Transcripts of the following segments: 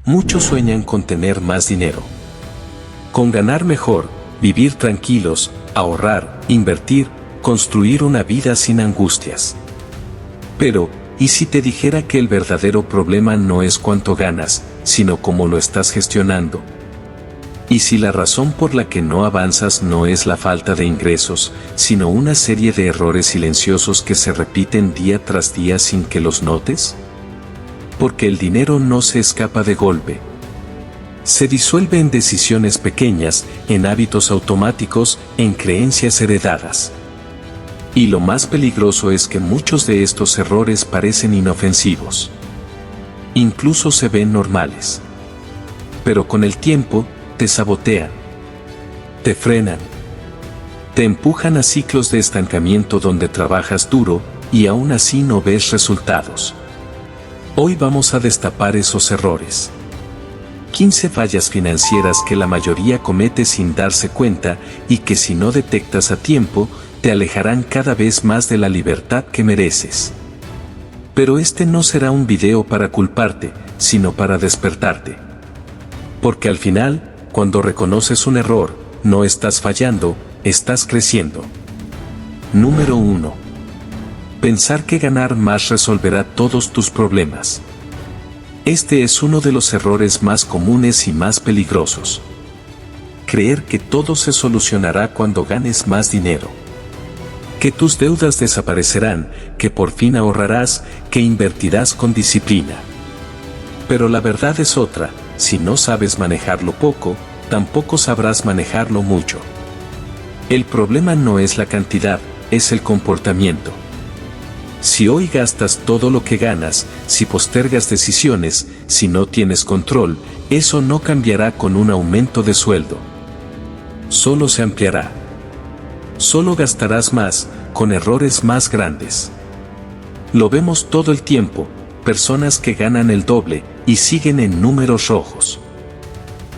Muchos sueñan con tener más dinero, con ganar mejor, vivir tranquilos, ahorrar, invertir, construir una vida sin angustias. Pero, ¿y si te dijera que el verdadero problema no es cuánto ganas, sino cómo lo estás gestionando? ¿Y si la razón por la que no avanzas no es la falta de ingresos, sino una serie de errores silenciosos que se repiten día tras día sin que los notes? Porque el dinero no se escapa de golpe. Se disuelve en decisiones pequeñas, en hábitos automáticos, en creencias heredadas. Y lo más peligroso es que muchos de estos errores parecen inofensivos. Incluso se ven normales. Pero con el tiempo, te sabotean. Te frenan. Te empujan a ciclos de estancamiento donde trabajas duro, y aún así no ves resultados. Hoy vamos a destapar esos errores. 15 fallas financieras que la mayoría comete sin darse cuenta y que si no detectas a tiempo, te alejarán cada vez más de la libertad que mereces. Pero este no será un video para culparte, sino para despertarte. Porque al final, cuando reconoces un error, no estás fallando, estás creciendo. Número 1. Pensar que ganar más resolverá todos tus problemas. Este es uno de los errores más comunes y más peligrosos. Creer que todo se solucionará cuando ganes más dinero. Que tus deudas desaparecerán, que por fin ahorrarás, que invertirás con disciplina. Pero la verdad es otra, si no sabes manejarlo poco, tampoco sabrás manejarlo mucho. El problema no es la cantidad, es el comportamiento. Si hoy gastas todo lo que ganas, si postergas decisiones, si no tienes control, eso no cambiará con un aumento de sueldo. Solo se ampliará. Solo gastarás más, con errores más grandes. Lo vemos todo el tiempo, personas que ganan el doble y siguen en números rojos.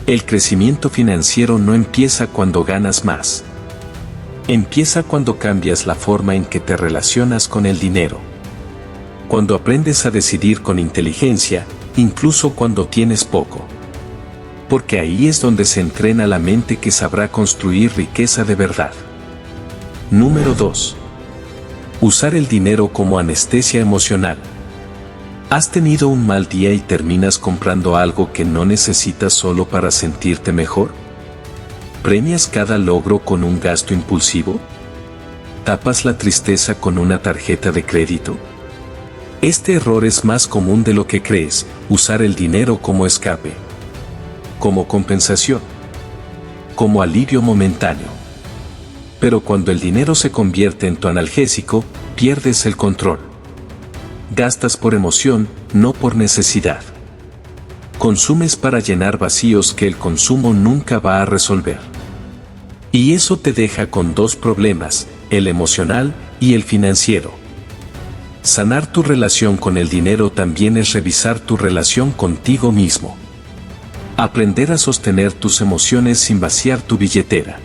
El crecimiento financiero no empieza cuando ganas más. Empieza cuando cambias la forma en que te relacionas con el dinero. Cuando aprendes a decidir con inteligencia, incluso cuando tienes poco. Porque ahí es donde se entrena la mente que sabrá construir riqueza de verdad. Número 2. Usar el dinero como anestesia emocional. ¿Has tenido un mal día y terminas comprando algo que no necesitas solo para sentirte mejor? ¿Premias cada logro con un gasto impulsivo? ¿Tapas la tristeza con una tarjeta de crédito? Este error es más común de lo que crees, usar el dinero como escape, como compensación, como alivio momentáneo. Pero cuando el dinero se convierte en tu analgésico, pierdes el control. Gastas por emoción, no por necesidad. Consumes para llenar vacíos que el consumo nunca va a resolver. Y eso te deja con dos problemas, el emocional y el financiero. Sanar tu relación con el dinero también es revisar tu relación contigo mismo. Aprender a sostener tus emociones sin vaciar tu billetera.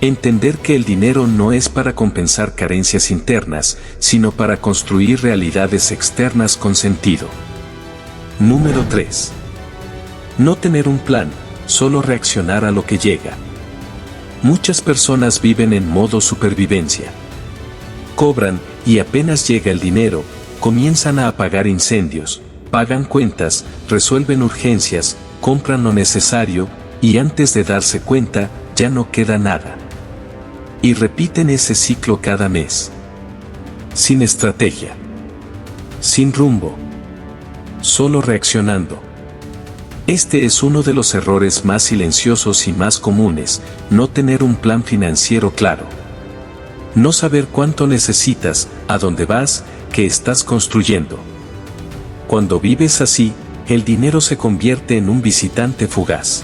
Entender que el dinero no es para compensar carencias internas, sino para construir realidades externas con sentido. Número 3. No tener un plan, solo reaccionar a lo que llega. Muchas personas viven en modo supervivencia. Cobran, y apenas llega el dinero, comienzan a apagar incendios, pagan cuentas, resuelven urgencias, compran lo necesario, y antes de darse cuenta, ya no queda nada. Y repiten ese ciclo cada mes. Sin estrategia. Sin rumbo. Solo reaccionando. Este es uno de los errores más silenciosos y más comunes, no tener un plan financiero claro. No saber cuánto necesitas, a dónde vas, qué estás construyendo. Cuando vives así, el dinero se convierte en un visitante fugaz.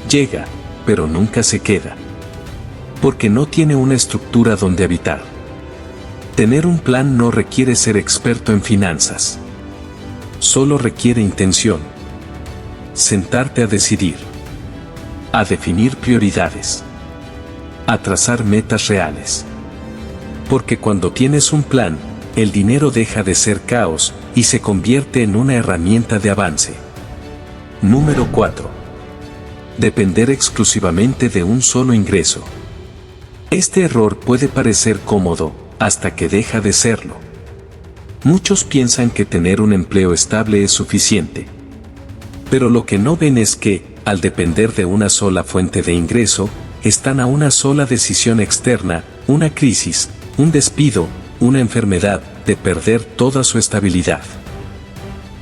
Llega, pero nunca se queda. Porque no tiene una estructura donde habitar. Tener un plan no requiere ser experto en finanzas. Solo requiere intención. Sentarte a decidir. A definir prioridades. A trazar metas reales. Porque cuando tienes un plan, el dinero deja de ser caos y se convierte en una herramienta de avance. Número 4. Depender exclusivamente de un solo ingreso. Este error puede parecer cómodo, hasta que deja de serlo. Muchos piensan que tener un empleo estable es suficiente. Pero lo que no ven es que, al depender de una sola fuente de ingreso, están a una sola decisión externa, una crisis, un despido, una enfermedad, de perder toda su estabilidad.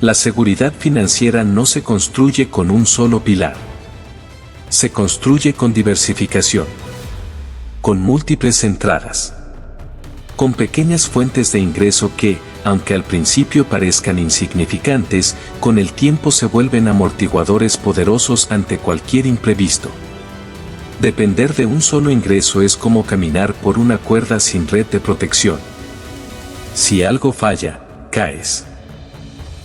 La seguridad financiera no se construye con un solo pilar. Se construye con diversificación, con múltiples entradas, con pequeñas fuentes de ingreso que, aunque al principio parezcan insignificantes, con el tiempo se vuelven amortiguadores poderosos ante cualquier imprevisto. Depender de un solo ingreso es como caminar por una cuerda sin red de protección. Si algo falla, caes.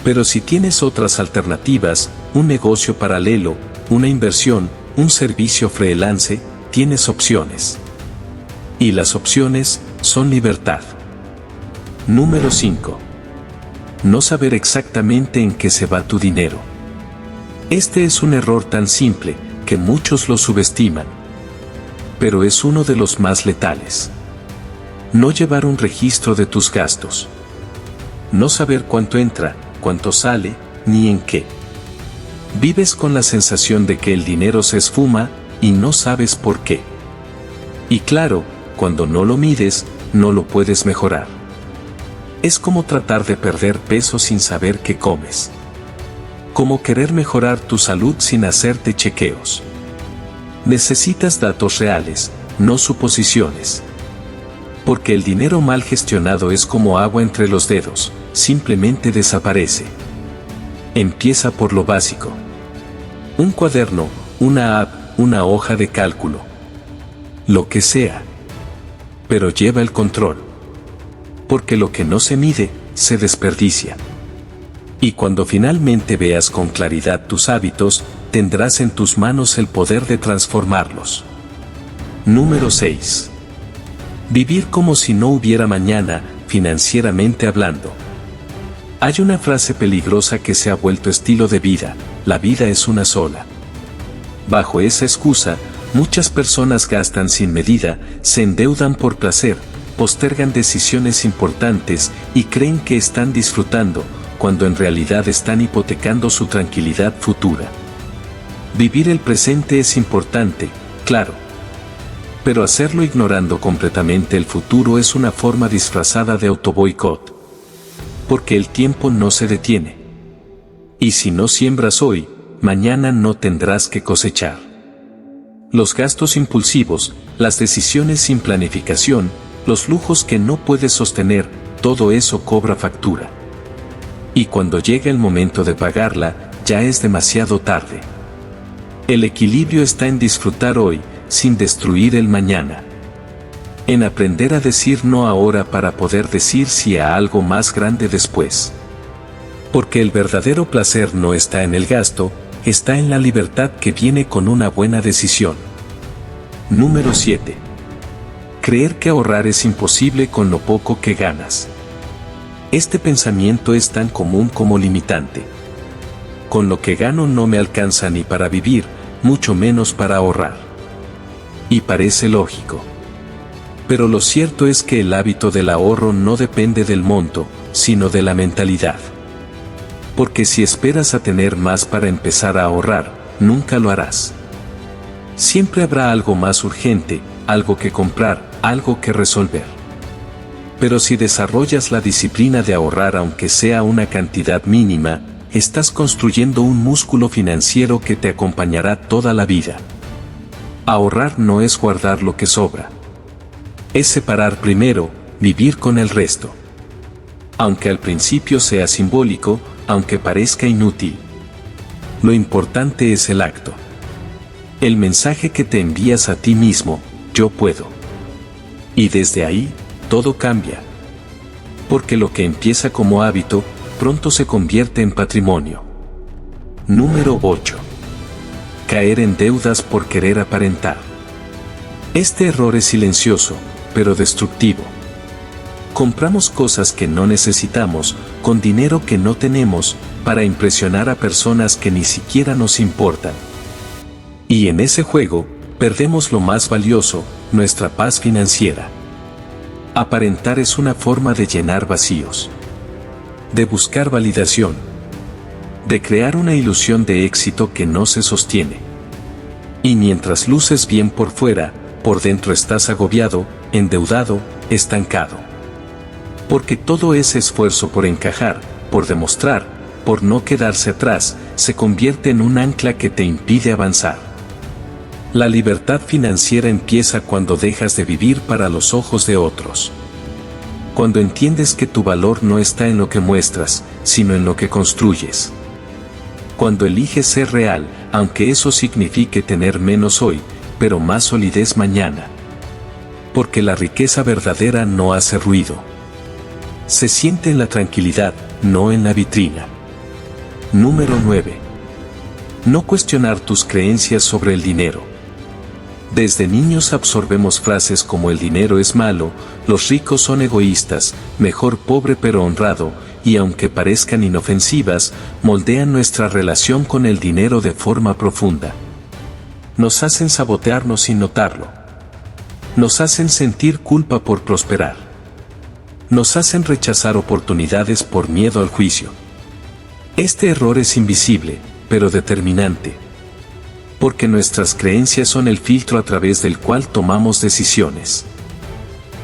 Pero si tienes otras alternativas, un negocio paralelo, una inversión, un servicio freelance, tienes opciones. Y las opciones son libertad. Número 5. No saber exactamente en qué se va tu dinero. Este es un error tan simple, que muchos lo subestiman. Pero es uno de los más letales. No llevar un registro de tus gastos. No saber cuánto entra, cuánto sale, ni en qué. Vives con la sensación de que el dinero se esfuma, y no sabes por qué. Y claro, cuando no lo mides, no lo puedes mejorar. Es como tratar de perder peso sin saber qué comes. Como querer mejorar tu salud sin hacerte chequeos. Necesitas datos reales, no suposiciones. Porque el dinero mal gestionado es como agua entre los dedos, simplemente desaparece. Empieza por lo básico. Un cuaderno, una app, una hoja de cálculo. Lo que sea. Pero lleva el control. Porque lo que no se mide, se desperdicia. Y cuando finalmente veas con claridad tus hábitos, tendrás en tus manos el poder de transformarlos. Número 6. Vivir como si no hubiera mañana, financieramente hablando. Hay una frase peligrosa que se ha vuelto estilo de vida: la vida es una sola. Bajo esa excusa, muchas personas gastan sin medida, se endeudan por placer, postergan decisiones importantes y creen que están disfrutando, cuando en realidad están hipotecando su tranquilidad futura. Vivir el presente es importante, claro. Pero hacerlo ignorando completamente el futuro es una forma disfrazada de autoboicot. Porque el tiempo no se detiene. Y si no siembras hoy, mañana no tendrás que cosechar. Los gastos impulsivos, las decisiones sin planificación, los lujos que no puedes sostener, todo eso cobra factura. Y cuando llega el momento de pagarla, ya es demasiado tarde. El equilibrio está en disfrutar hoy, sin destruir el mañana. En aprender a decir no ahora para poder decir sí a algo más grande después. Porque el verdadero placer no está en el gasto, está en la libertad que viene con una buena decisión. Número 7. Creer que ahorrar es imposible con lo poco que ganas. Este pensamiento es tan común como limitante. Con lo que gano no me alcanza ni para vivir, mucho menos para ahorrar. Y parece lógico. Pero lo cierto es que el hábito del ahorro no depende del monto, sino de la mentalidad. Porque si esperas a tener más para empezar a ahorrar, nunca lo harás. Siempre habrá algo más urgente, algo que comprar, algo que resolver. Pero si desarrollas la disciplina de ahorrar aunque sea una cantidad mínima, estás construyendo un músculo financiero que te acompañará toda la vida. Ahorrar no es guardar lo que sobra. Es separar primero, vivir con el resto. Aunque al principio sea simbólico, aunque parezca inútil. Lo importante es el acto. El mensaje que te envías a ti mismo: yo puedo. Y desde ahí, todo cambia. Porque lo que empieza como hábito, pronto se convierte en patrimonio. Número 8. Caer en deudas por querer aparentar. Este error es silencioso, pero destructivo. Compramos cosas que no necesitamos, con dinero que no tenemos, para impresionar a personas que ni siquiera nos importan. Y en ese juego, perdemos lo más valioso, nuestra paz financiera. Aparentar es una forma de llenar vacíos, de buscar validación, de crear una ilusión de éxito que no se sostiene. Y mientras luces bien por fuera, por dentro estás agobiado, endeudado, estancado. Porque todo ese esfuerzo por encajar, por demostrar, por no quedarse atrás, se convierte en un ancla que te impide avanzar. La libertad financiera empieza cuando dejas de vivir para los ojos de otros. Cuando entiendes que tu valor no está en lo que muestras, sino en lo que construyes. Cuando eliges ser real, aunque eso signifique tener menos hoy, pero más solidez mañana. Porque la riqueza verdadera no hace ruido. Se siente en la tranquilidad, no en la vitrina. Número 9. No cuestionar tus creencias sobre el dinero. Desde niños absorbemos frases como el dinero es malo, los ricos son egoístas, mejor pobre pero honrado, y aunque parezcan inofensivas, moldean nuestra relación con el dinero de forma profunda. Nos hacen sabotearnos sin notarlo. Nos hacen sentir culpa por prosperar. Nos hacen rechazar oportunidades por miedo al juicio. Este error es invisible, pero determinante. Porque nuestras creencias son el filtro a través del cual tomamos decisiones.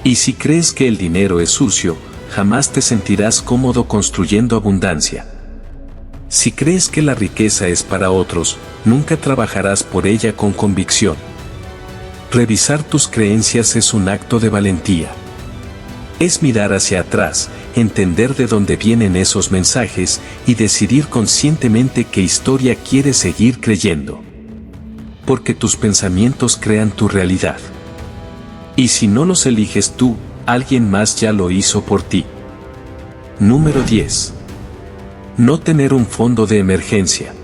Y si crees que el dinero es sucio, jamás te sentirás cómodo construyendo abundancia. Si crees que la riqueza es para otros, nunca trabajarás por ella con convicción. Revisar tus creencias es un acto de valentía. Es mirar hacia atrás, entender de dónde vienen esos mensajes y decidir conscientemente qué historia quieres seguir creyendo. Porque tus pensamientos crean tu realidad. Y si no los eliges tú, alguien más ya lo hizo por ti. Número 10. No tener un fondo de emergencia.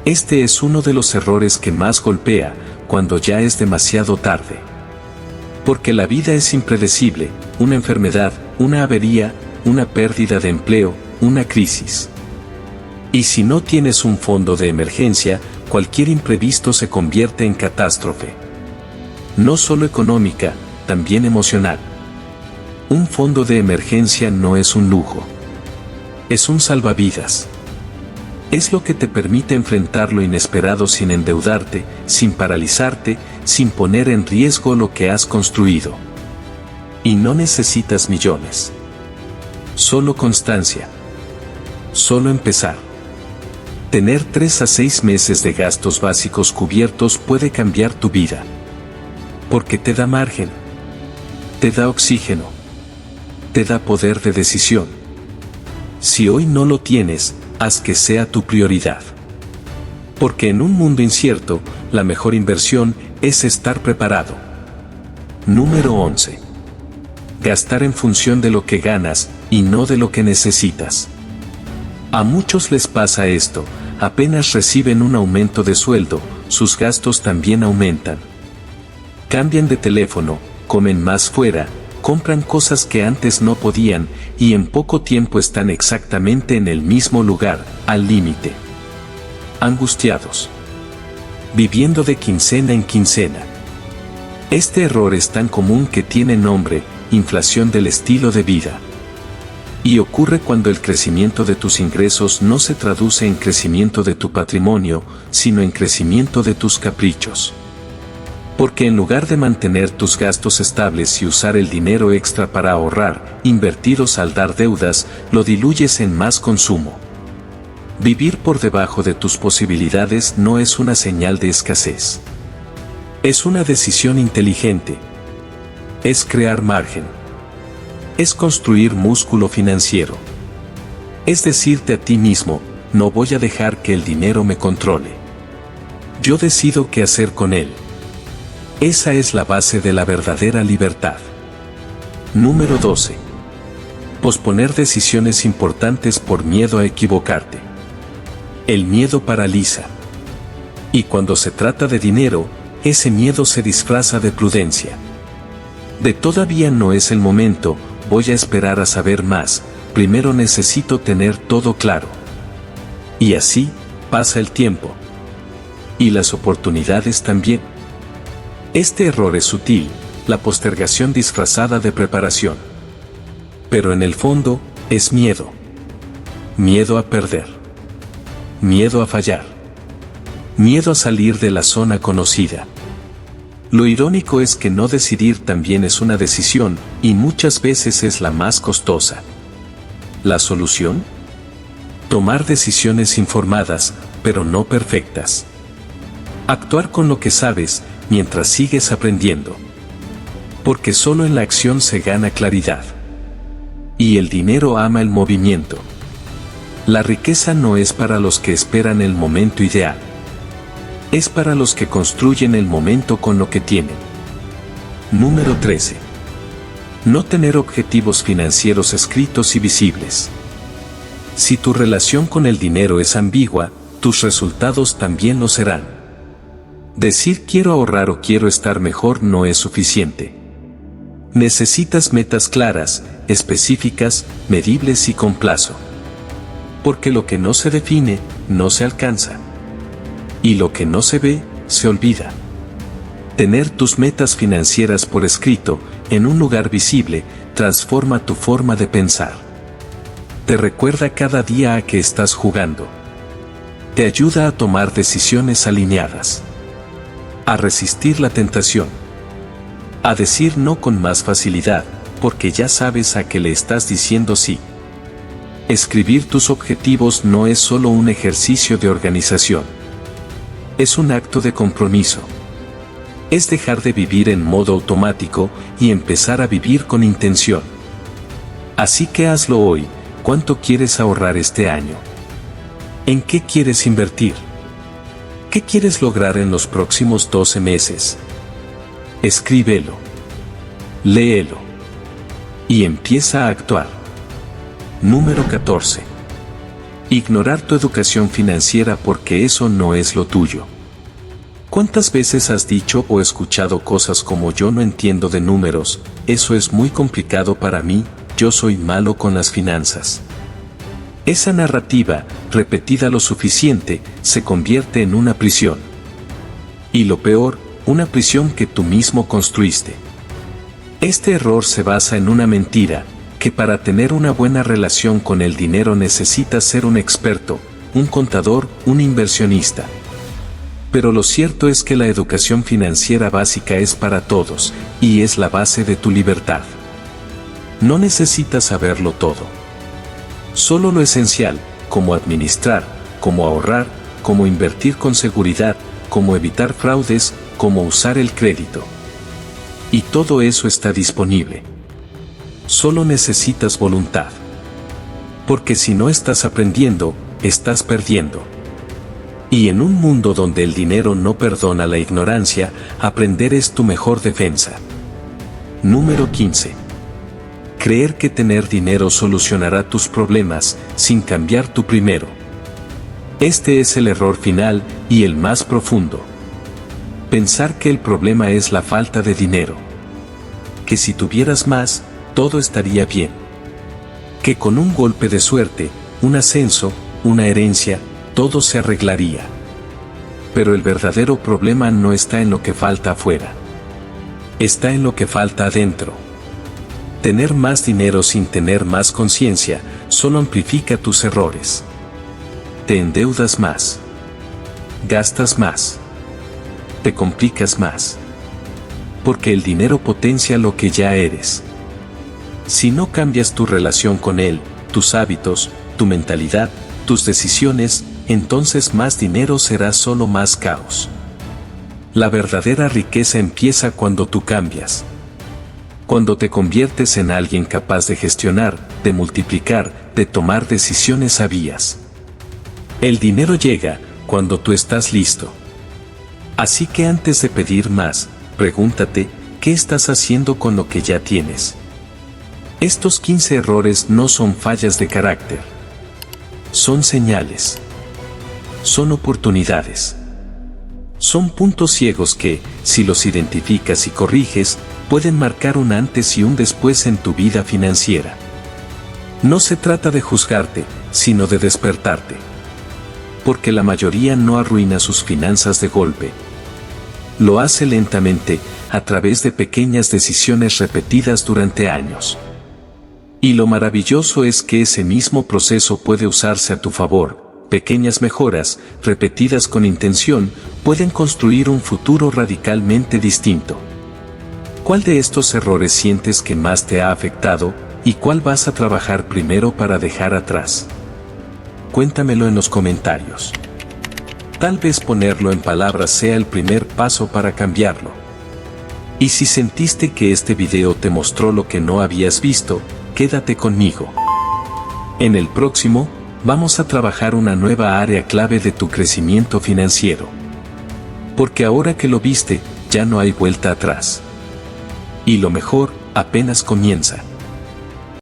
Este es uno de los errores que más golpea, cuando ya es demasiado tarde. Porque la vida es impredecible, una enfermedad, una avería, una pérdida de empleo, una crisis. Y si no tienes un fondo de emergencia, cualquier imprevisto se convierte en catástrofe. No solo económica, también emocional. Un fondo de emergencia no es un lujo. Es un salvavidas. Es lo que te permite enfrentar lo inesperado sin endeudarte, sin paralizarte, sin poner en riesgo lo que has construido. Y no necesitas millones. Solo constancia. Solo empezar. Tener 3 a 6 meses de gastos básicos cubiertos puede cambiar tu vida. Porque te da margen. Te da oxígeno. Te da poder de decisión. Si hoy no lo tienes, haz que sea tu prioridad. Porque en un mundo incierto, la mejor inversión es estar preparado. Número 11. Gastar en función de lo que ganas y no de lo que necesitas. A muchos les pasa esto, apenas reciben un aumento de sueldo, sus gastos también aumentan. Cambian de teléfono, comen más fuera, compran cosas que antes no podían, y en poco tiempo están exactamente en el mismo lugar, al límite. Angustiados. Viviendo de quincena en quincena. Este error es tan común que tiene nombre, inflación del estilo de vida. Y ocurre cuando el crecimiento de tus ingresos no se traduce en crecimiento de tu patrimonio, sino en crecimiento de tus caprichos. Porque en lugar de mantener tus gastos estables y usar el dinero extra para ahorrar, invertir o saldar deudas, lo diluyes en más consumo. Vivir por debajo de tus posibilidades no es una señal de escasez. Es una decisión inteligente. Es crear margen. Es construir músculo financiero. Es decirte a ti mismo, no voy a dejar que el dinero me controle. Yo decido qué hacer con él. Esa es la base de la verdadera libertad. Número 12. Posponer decisiones importantes por miedo a equivocarte. El miedo paraliza. Y cuando se trata de dinero, ese miedo se disfraza de prudencia. De todavía no es el momento, voy a esperar a saber más, primero necesito tener todo claro. Y así, pasa el tiempo. Y las oportunidades también. Este error es sutil, la postergación disfrazada de preparación. Pero en el fondo, es miedo. Miedo a perder. Miedo a fallar. Miedo a salir de la zona conocida. Lo irónico es que no decidir también es una decisión, y muchas veces es la más costosa. ¿La solución? Tomar decisiones informadas, pero no perfectas. Actuar con lo que sabes, mientras sigues aprendiendo. Porque solo en la acción se gana claridad. Y el dinero ama el movimiento. La riqueza no es para los que esperan el momento ideal. Es para los que construyen el momento con lo que tienen. Número 13. No tener objetivos financieros escritos y visibles. Si tu relación con el dinero es ambigua, tus resultados también lo serán. Decir quiero ahorrar o quiero estar mejor no es suficiente. Necesitas metas claras, específicas, medibles y con plazo. Porque lo que no se define, no se alcanza. Y lo que no se ve, se olvida. Tener tus metas financieras por escrito, en un lugar visible, transforma tu forma de pensar. Te recuerda cada día a que estás jugando. Te ayuda a tomar decisiones alineadas. A resistir la tentación. A decir no con más facilidad, porque ya sabes a qué le estás diciendo sí. Escribir tus objetivos no es solo un ejercicio de organización. Es un acto de compromiso. Es dejar de vivir en modo automático y empezar a vivir con intención. Así que hazlo hoy. ¿Cuánto quieres ahorrar este año? ¿En qué quieres invertir? ¿Qué quieres lograr en los próximos 12 meses? Escríbelo. Léelo. Y empieza a actuar. Número 14. Ignorar tu educación financiera porque eso no es lo tuyo. ¿Cuántas veces has dicho o escuchado cosas como yo no entiendo de números, eso es muy complicado para mí, yo soy malo con las finanzas? Esa narrativa, repetida lo suficiente, se convierte en una prisión. Y lo peor, una prisión que tú mismo construiste. Este error se basa en una mentira, que para tener una buena relación con el dinero necesitas ser un experto, un contador, un inversionista. Pero lo cierto es que la educación financiera básica es para todos, y es la base de tu libertad. No necesitas saberlo todo. Solo lo esencial, como administrar, como ahorrar, como invertir con seguridad, como evitar fraudes, como usar el crédito. Y todo eso está disponible. Solo necesitas voluntad. Porque si no estás aprendiendo, estás perdiendo. Y en un mundo donde el dinero no perdona la ignorancia, aprender es tu mejor defensa. Número 15. Creer que tener dinero solucionará tus problemas, sin cambiar tu primero. Este es el error final, y el más profundo. Pensar que el problema es la falta de dinero. Que si tuvieras más, todo estaría bien. Que con un golpe de suerte, un ascenso, una herencia, todo se arreglaría. Pero el verdadero problema no está en lo que falta afuera. Está en lo que falta adentro. Tener más dinero sin tener más conciencia, solo amplifica tus errores. Te endeudas más. Gastas más. Te complicas más. Porque el dinero potencia lo que ya eres. Si no cambias tu relación con él, tus hábitos, tu mentalidad, tus decisiones, entonces más dinero será solo más caos. La verdadera riqueza empieza cuando tú cambias. Cuando te conviertes en alguien capaz de gestionar, de multiplicar, de tomar decisiones sabias. El dinero llega cuando tú estás listo. Así que antes de pedir más, pregúntate, ¿qué estás haciendo con lo que ya tienes? Estos 15 errores no son fallas de carácter. Son señales. Son oportunidades. Son puntos ciegos que, si los identificas y corriges, pueden marcar un antes y un después en tu vida financiera. No se trata de juzgarte, sino de despertarte. porque la mayoría no arruina sus finanzas de golpe. Lo hace lentamente, a través de pequeñas decisiones repetidas durante años. Y lo maravilloso es que ese mismo proceso puede usarse a tu favor. Pequeñas mejoras, repetidas con intención, pueden construir un futuro radicalmente distinto. ¿Cuál de estos errores sientes que más te ha afectado, y cuál vas a trabajar primero para dejar atrás? Cuéntamelo en los comentarios. Tal vez ponerlo en palabras sea el primer paso para cambiarlo. Y si sentiste que este video te mostró lo que no habías visto, quédate conmigo. En el próximo, vamos a trabajar una nueva área clave de tu crecimiento financiero. Porque ahora que lo viste, ya no hay vuelta atrás. Y lo mejor, apenas comienza.